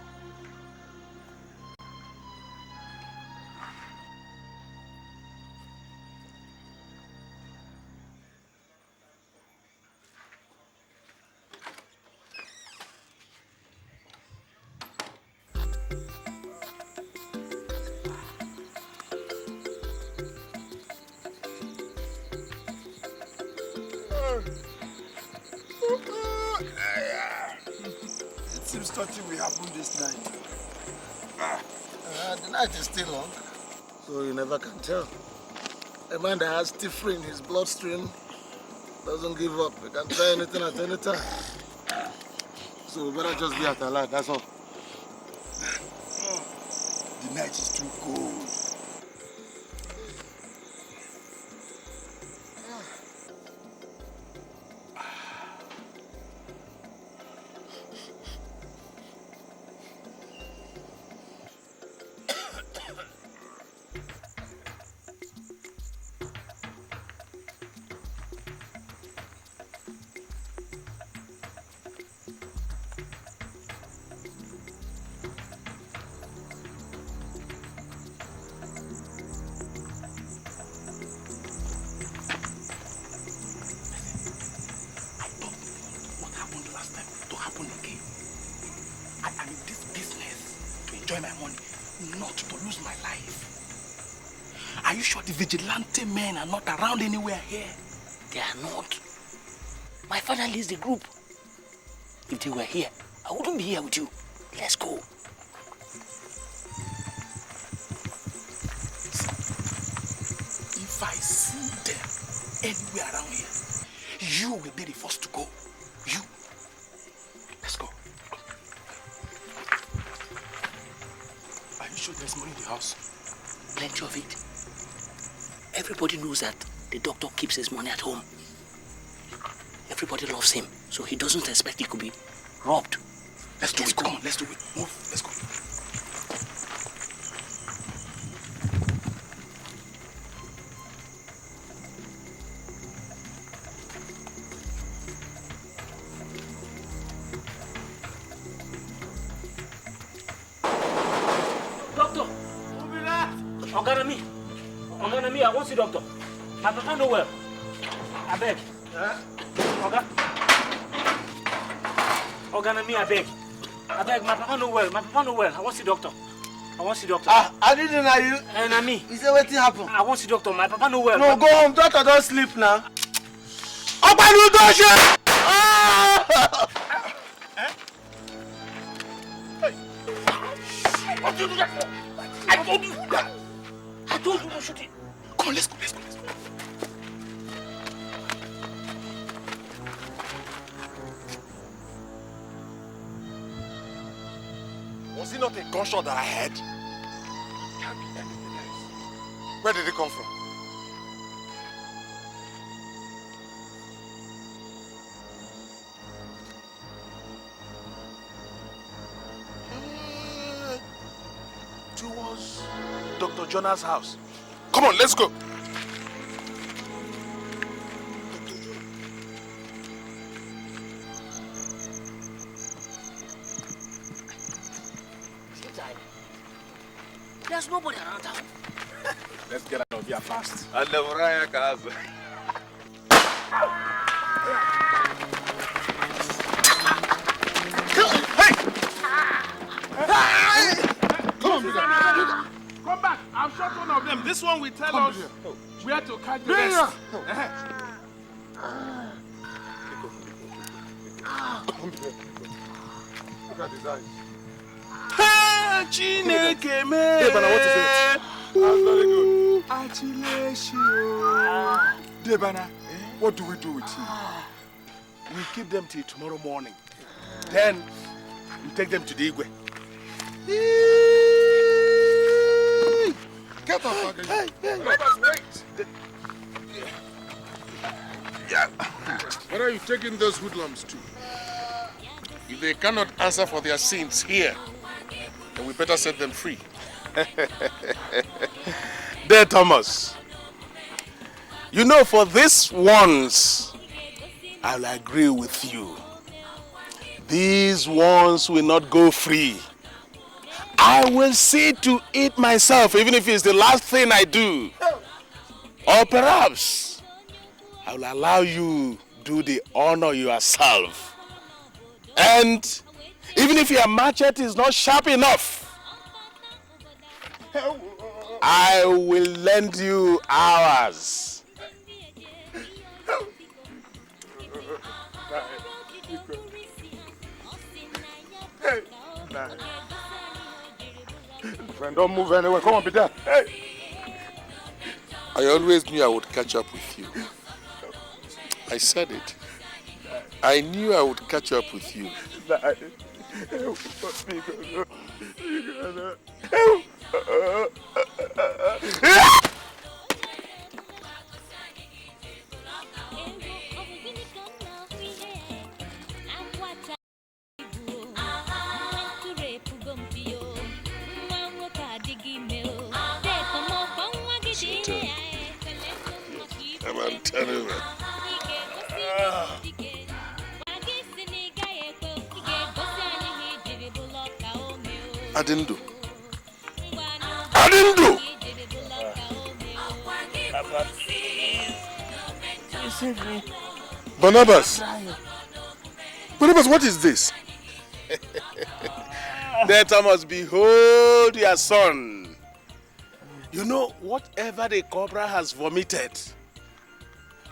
It seems something will happen this night. The night is still long, so you never can tell. A man that has stiffer in his bloodstream doesn't give up. He can try anything at any time. So we better just be at alert, that's all. The night is too cold. Vigilante men are not around anywhere here. They are not. My father leads the group. If they were here, I wouldn't be here with you. Let's go. If I see them anywhere around here, you will be the first to go. You. Let's go. Are you sure there's money in the house? Plenty of it. Everybody knows that the doctor keeps his money at home. Everybody loves him, so he doesn't expect he could be robbed. Let's do it. Come on, let's do it. Move. Let's go. Doctor! Who be that? Oganami! Oganami, I want to see doctor. My papa no well. I beg. Oga. Oganami, I beg. I beg, my papa no well. My papa no well. I want to see doctor. I want to see doctor. I didn't know you. Nami. He said, what happened? I want to see doctor. My papa no well. No, go home. Doctor don't sleep now. Open the door! What did you do that for? I told you that. I told you to shoot it. Come on, let's go, let's go, let's go. Was it not a gunshot that I heard? Can't be anything else. Where did it come from? Towards Dr. Jonah's house. Come on, let's go. There's nobody around town. Let's get out of here fast. Come back. I've shot one of them. This one will tell us where to catch the rest. Look at his eyes. Chineke me. Hey, Bana, what is it? That's very good. Debana, what do we do with him? We keep them till tomorrow morning. Then we take them to the Igwe. Get up again. Let us wait. Yeah. Where are you taking those hoodlums to? If they cannot answer for their sins here, then we better set them free. There, Thomas. You know, for this once, I'll agree with you. these ones will not go free. I will see to it myself, even if it's the last thing I do. Or perhaps I will allow you do the honor yourself. And even if your machete is not sharp enough, I will lend you ours. Friend, don't move anywhere. Come on, Peter. Hey. I always knew I would catch up with you. I said it. I knew I would catch up with you. Come on, tell me, man. Addindu. Addindu! Barabas. Barabas, what is this? There, Thomas, behold your son. You know, whatever the cobra has vomited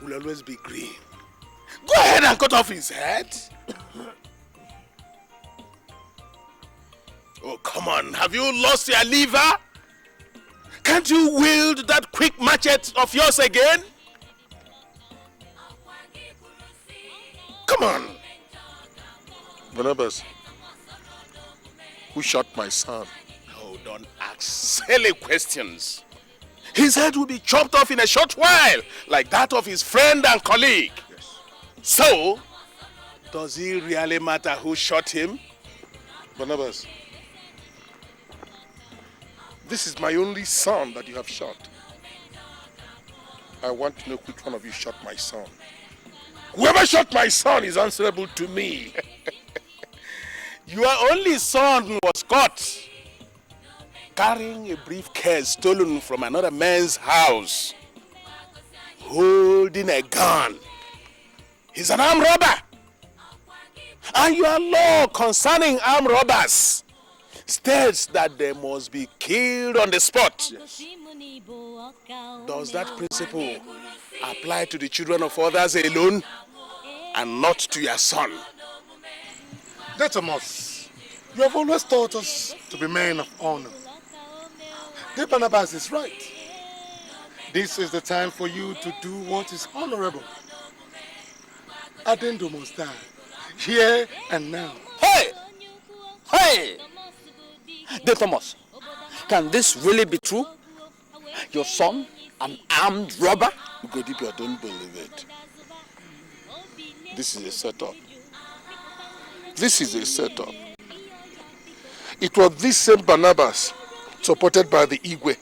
will always be green. Go ahead and cut off his head. Oh, come on. Have you lost your liver? Can't you wield that quick machete of yours again? Come on. Barabas, who shot my son? Oh, don't ask silly questions. His head will be chopped off in a short while, like that of his friend and colleague. Yes. So, does it really matter who shot him? Barabas, this is my only son that you have shot. I want to know which one of you shot my son. Whoever shot my son is answerable to me. Your only son was caught carrying a briefcase stolen from another man's house, holding a gun. He's an armed robber. And your law concerning armed robbers states that they must be killed on the spot. Yes. Does that principle apply to the children of others alone and not to your son? Thomas, you have always taught us to be men of honor. Barabas is right. This is the time for you to do what is honorable. Addindu must die, here and now. Hey! Hey! Thomas, can this really be true? Your son, an armed robber? Ugodibia, don't believe it. This is a setup. This is a setup. It was this same Barabas, supported by the Igwe,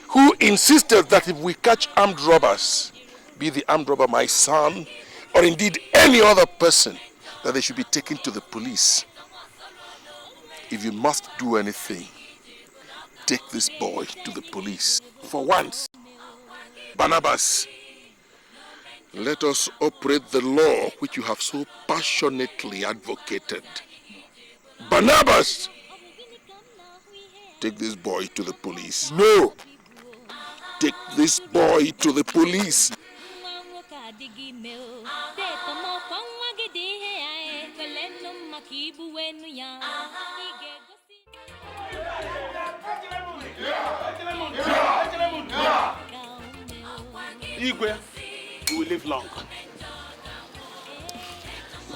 who insisted that if we catch armed robbers, be the armed robber my son, or indeed any other person, that they should be taken to the police. If you must do anything, take this boy to the police. For once, Barabas, let us operate the law which you have so passionately advocated. Barabas, take this boy to the police. No! Take this boy to the police. Igwe, you will live long.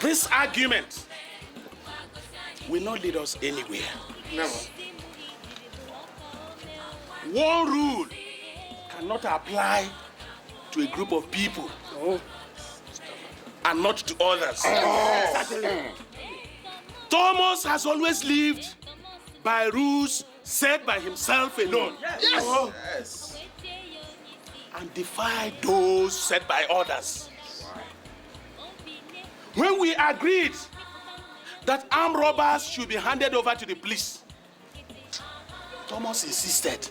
This argument will not lead us anywhere. Never. One rule cannot apply to a group of people and not to others. Thomas has always lived by rules set by himself alone. Yes. Yes. And defied those set by others. When we agreed that armed robbers should be handed over to the police. Thomas insisted.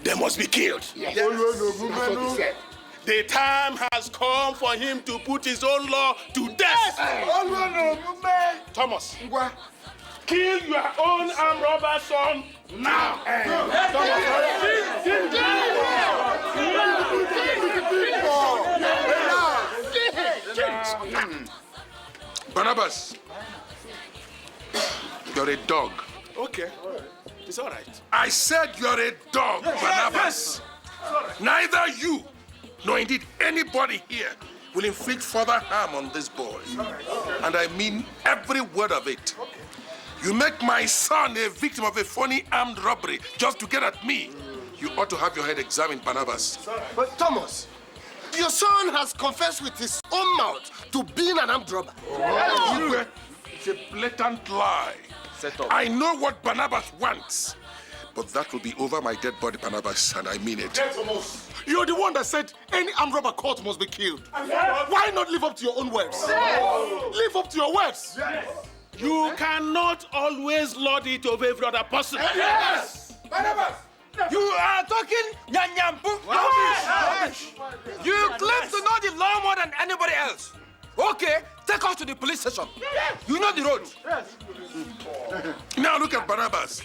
They must be killed. Yes. That's what he said. The time has come for him to put his own law to death. Thomas, kill your own armed robber son now. Barabas, you're a dog. Okay, it's all right. I said you're a dog, Barabas. Neither you nor indeed anybody here will inflict further harm on this boy. And I mean every word of it. You make my son a victim of a phony armed robbery just to get at me. You ought to have your head examined, Barabas. But Thomas, your son has confessed with his own mouth to being an armed robber. It's a blatant lie. I know what Barnabas wants, but that will be over my dead body, Barnabas, and I mean it. You're the one that said any armed robber caught must be killed. Why not live up to your own words? Live up to your words. You cannot always lord it over every other person. Yes! Barabas! You are talking nyanyampu. You claim to know the law more than anybody else. Okay, take us to the police station. You know the road. Now look at Barnabas.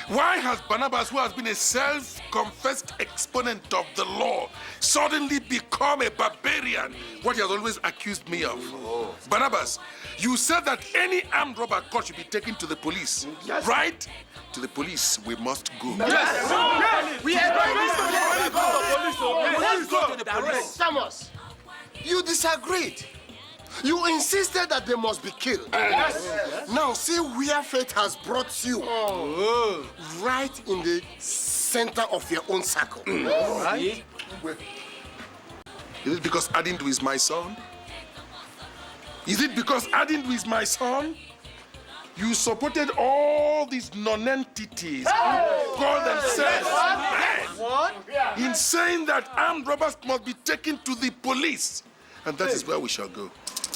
Why has Barnabas, who has been a self-confessed exponent of the law, suddenly become a barbarian, what he has always accused me of? Barnabas, you said that any armed robber caught should be taken to the police, right? To the police we must go. Yes. We are going to the police. Thomas, you disagreed. You insisted that they must be killed. Now see where fate has brought you. Right in the center of your own circle. Right? Is it because Addindu is my son? Is it because Addindu is my son? You supported all these non-entities who call themselves men in saying that armed robbers must be taken to the police. And that is where we shall go.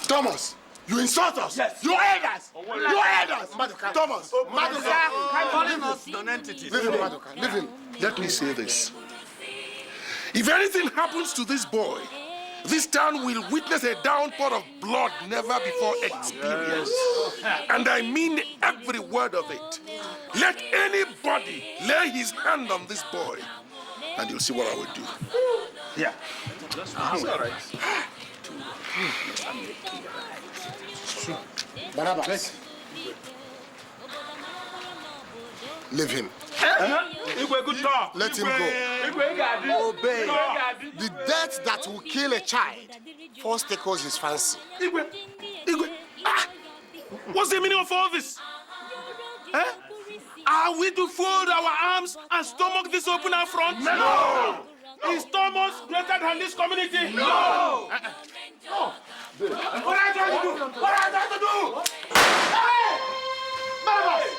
Thomas, you insult us. Yes. You hate us. You hate us. Thomas, calling us non-entities. Leave him, Madoka. Leave him. Let me say this. If anything happens to this boy, this town will witness a downpour of blood never before experienced. And I mean every word of it. Let anybody lay his hand on this boy, and you'll see what I will do. Yeah. That's all right. Barabas. Leave him. Let him go. Obey. The death that will kill a child first tickles his fancy. What's the meaning of all this? Are we to fold our arms and stomach this open front? No! Is Thomas greater than this community? No! No! What are you trying to do? What are you trying to do? Hey! Barabas!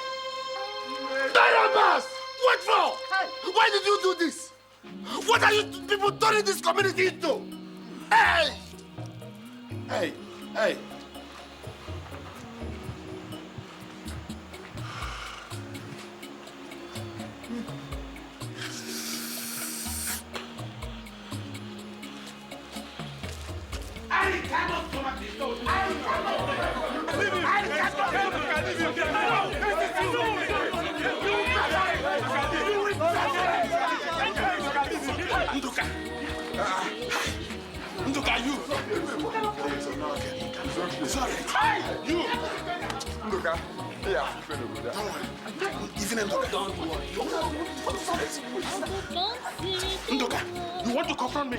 Barabas! What for? Why did you do this? What are you people turning this community into? Hey! Hey! Hey! I cannot come at this. I cannot. Nduka! Nduka, you! Sorry. You! Nduka. Yeah. Even Nduka. Nduka, you want to confront me?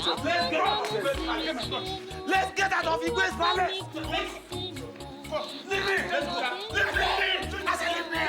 Let's get out of Igwe's palace! Leave me! Leave me! I said leave me!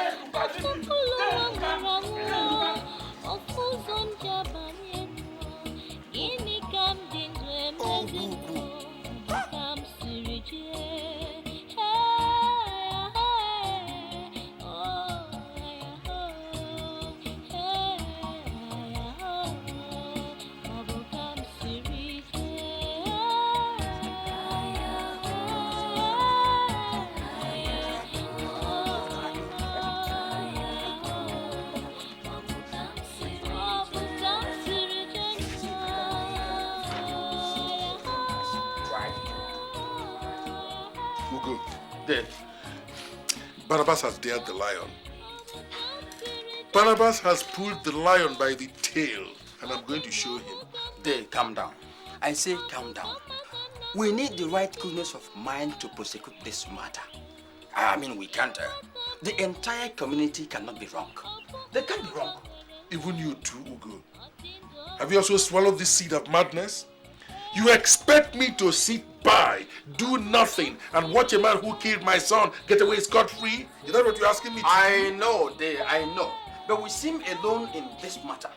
Dead. Barabas has dared the lion. Barabas has pulled the lion by the tail, and I'm going to show him. Calm down. I say calm down. We need the right coolness of mind to prosecute this matter. I mean, we can't. The entire community cannot be wrong. They can't be wrong. Even you too, Ugo. Have you also swallowed this seed of madness? You expect me to sit by, do nothing, and watch a man who killed my son get away scot-free? Is that what you're asking me to do? I know. But we seem alone in this matter.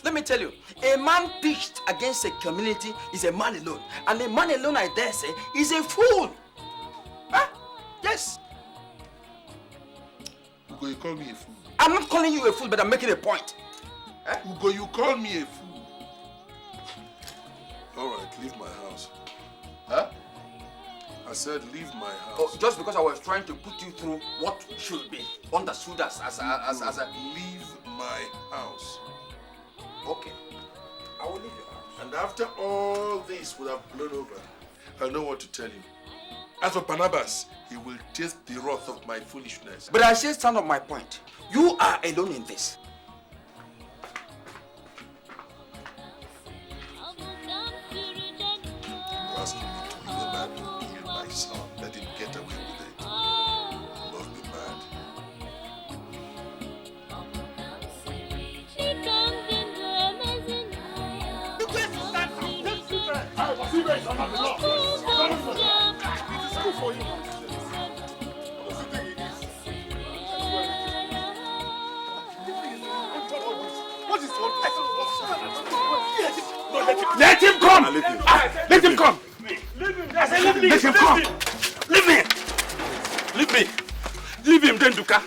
Let me tell you, a man pitched against a community is a man alone. And a man alone, I dare say, is a fool. Yes. Ugo, you call me a fool. I'm not calling you a fool, but I'm making a point. Ugo, you call me a fool. All right, leave my house. I said leave my house. Oh, just because I was trying to put you through what should be understood as a... Leave my house. Okay. I will leave your house. And after all this would have blown over, I know what to tell you. As for Barabas, he will taste the wrath of my foolishness. But I still stand on my point. You are alone in this. You're asking me to leave a man who killed my son. Let him get away with it. You must be mad. Let him come! Let him come! Let him come! Leave me! Leave me! Leave him, Denduka.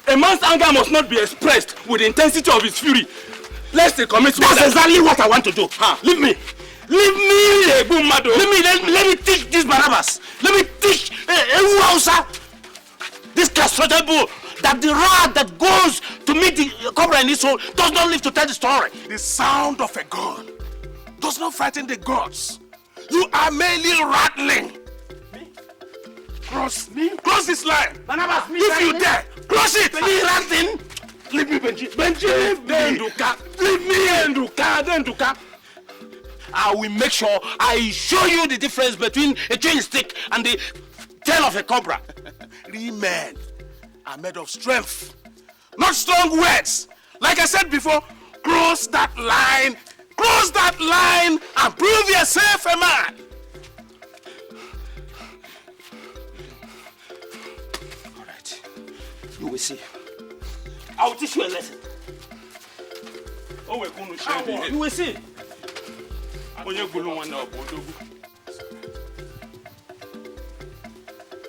A man's anger must not be expressed with the intensity of his fury. Lest he commits murder. That's exactly what I want to do. Leave me! Leave me, Mado. Let me teach this Barabas. Let me teach this castrated bull that the rat that goes to meet the cobra in his hole does not live to tell the story. The sound of a gun does not frighten the gods. You are merely rattling. Me? Cross this line. Barabas, if you dare, cross it. Me rattling. Leave me, Benji. Leave me, Denduka. I will make sure I show you the difference between a chewing stick and the tail of a cobra. Real men are made of strength, not strong words. Like I said before, cross that line and prove yourself a man. All right, you will see. I will teach you a lesson. You will see.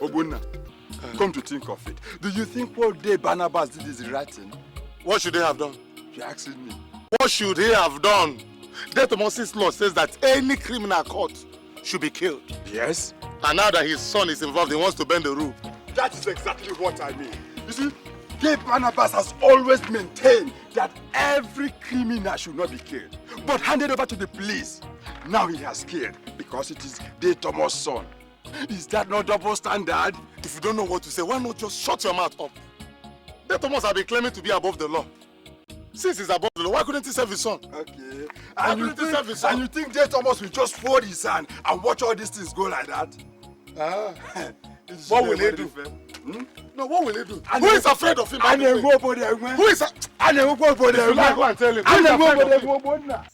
Obunna, come to think of it, do you think what day Barnabas did is the right thing? What should they have done? You're asking me. What should he have done? Death of Moses' law says that any criminal caught should be killed. Yes. And now that his son is involved, he wants to bend the rule. That is exactly what I mean. You see, Gay Barnabas has always maintained that every criminal should not be killed, but handed over to the police. Now he has killed because it is De Thomas' son. Is that not double standard? If you don't know what to say, why not just shut your mouth up? De Thomas has been claiming to be above the law. Since he's above the law, why couldn't he serve his son? Okay. And you think De Thomas will just fold his hand and watch all these things go like that? What will he do? No, what will he do? Who is afraid of him? Who is if you like, go and tell him. Who is afraid of him?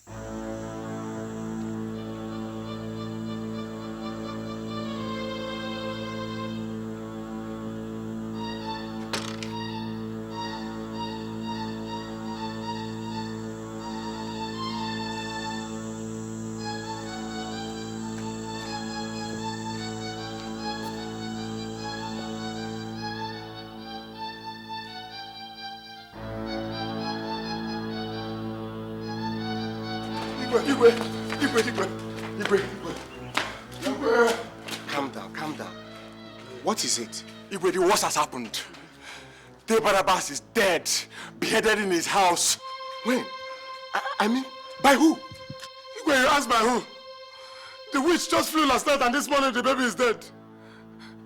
Calm down. What is it? Igwe, the worst has happened. De Barabas is dead, beheaded in his house. When? I mean, by who? Igwe, you asked by who? The witch just flew last night and this morning the baby is dead.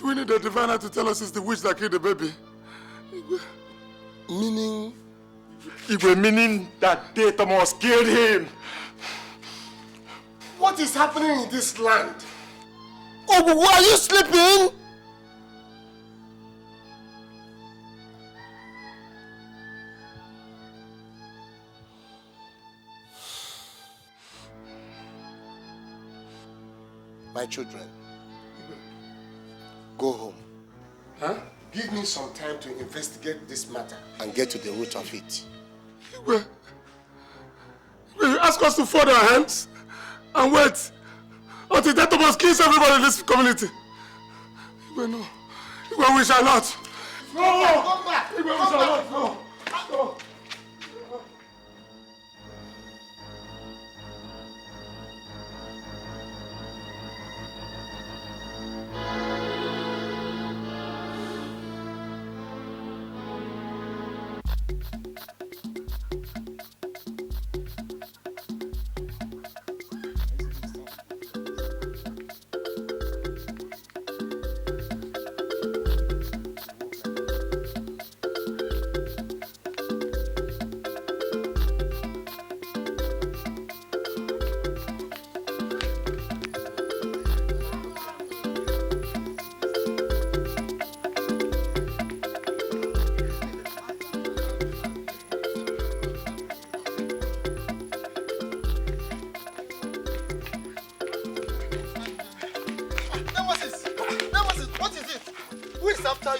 We need the diviner to tell us it's the witch that killed the baby. Meaning? Meaning that they, Thomas, killed him. What is happening in this land? Oh, are you sleeping? My children, go home. Huh? Give me some time to investigate this matter and get to the root of it. Will you ask us to fold our hands and wait until that Thomas kills everybody in this community? No. We shall not. No! Come back! We shall not. No. No.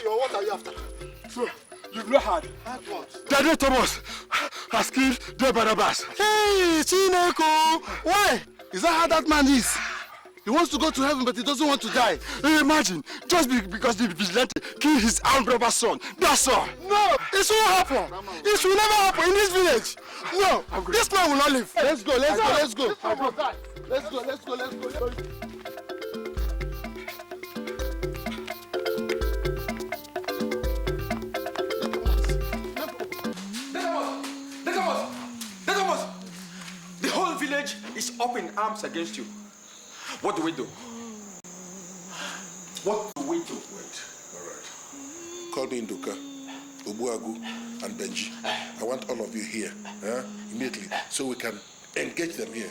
What are you after? So, you've not heard? What? Daddy Thomas has killed the Barabas. Hey, Chineko! Why? Is that how that man is? He wants to go to heaven, but he doesn't want to die. Imagine, just because the vigilante killed his armed robber son. That's all. No, it won't happen. It will never happen in this village. No, this man will not live. Let's go, let's go, let's go. Let's go, let's go, let's go. The whole village is up in arms against you. What do we do? What do we do? Wait, all right. Call me Nduka, Obuagu, and Benji. I want all of you here, immediately, so we can engage them here.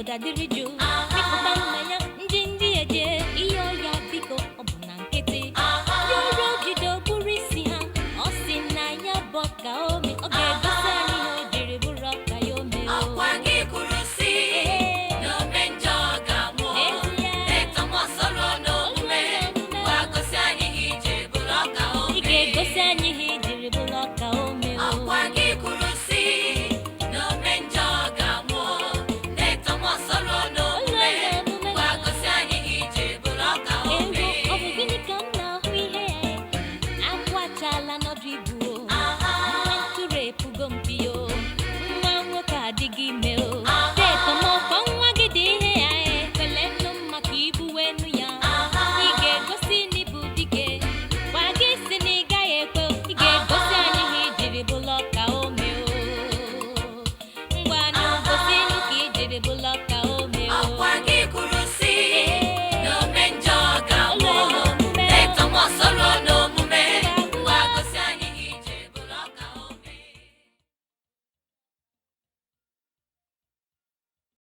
that the redo.